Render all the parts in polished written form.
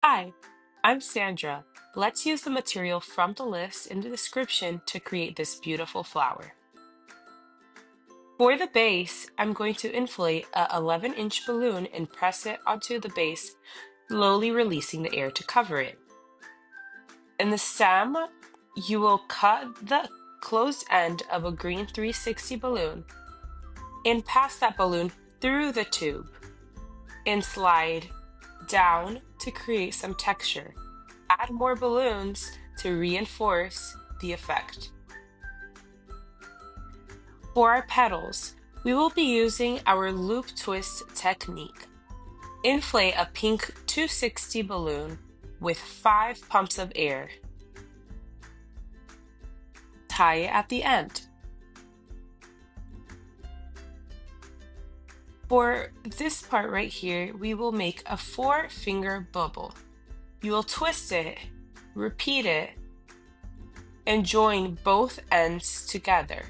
Hi, I'm Sandra. Let's use the material from the list in the description to create this beautiful flower. For the base, I'm going to inflate a 11-inch balloon and press it onto the base, slowly releasing the air to cover it. In the stem, you will cut the closed end of a green 360 balloon and pass that balloon through the tube and slide down to create some texture. Add more balloons to reinforce the effect. For our petals, we will be using our loop twist technique. Inflate a pink 260 balloon with 5 pumps of air. Tie it at the end. For this part right here, we will make a 4-finger bubble. You will twist it, repeat it, and join both ends together.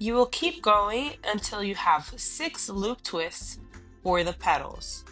You will keep going until you have 6 loop twists for the petals.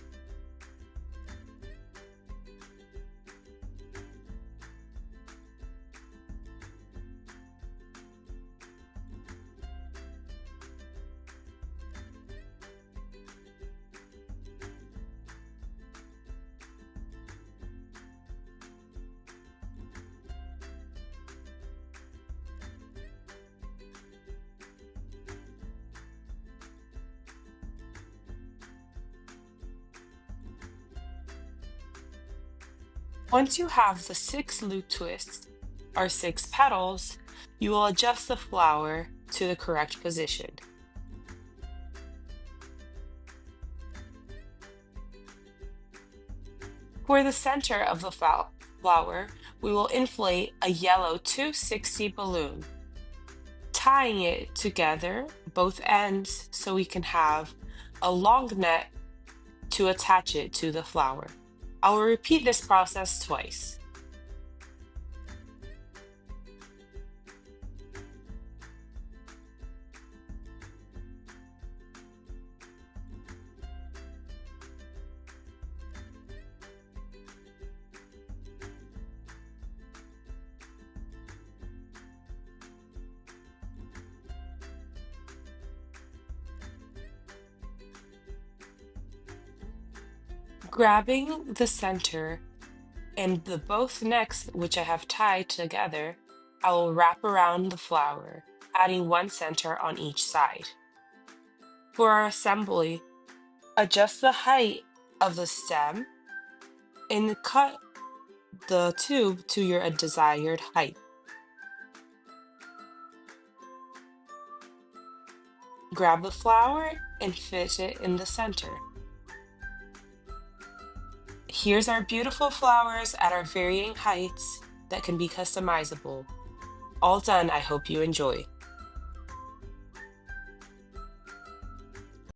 Once you have the 6 loop twists, or 6 petals, you will adjust the flower to the correct position. For the center of the flower, we will inflate a yellow 260 balloon, tying it together, both ends, so we can have a long net to attach it to the flower. I will repeat this process twice. Grabbing the center and the both necks, which I have tied together, I will wrap around the flower, adding 1 center on each side. For our assembly, adjust the height of the stem and cut the tube to your desired height. Grab the flower and fit it in the center. Here's our beautiful flowers at our varying heights that can be customizable. All done, I hope you enjoy.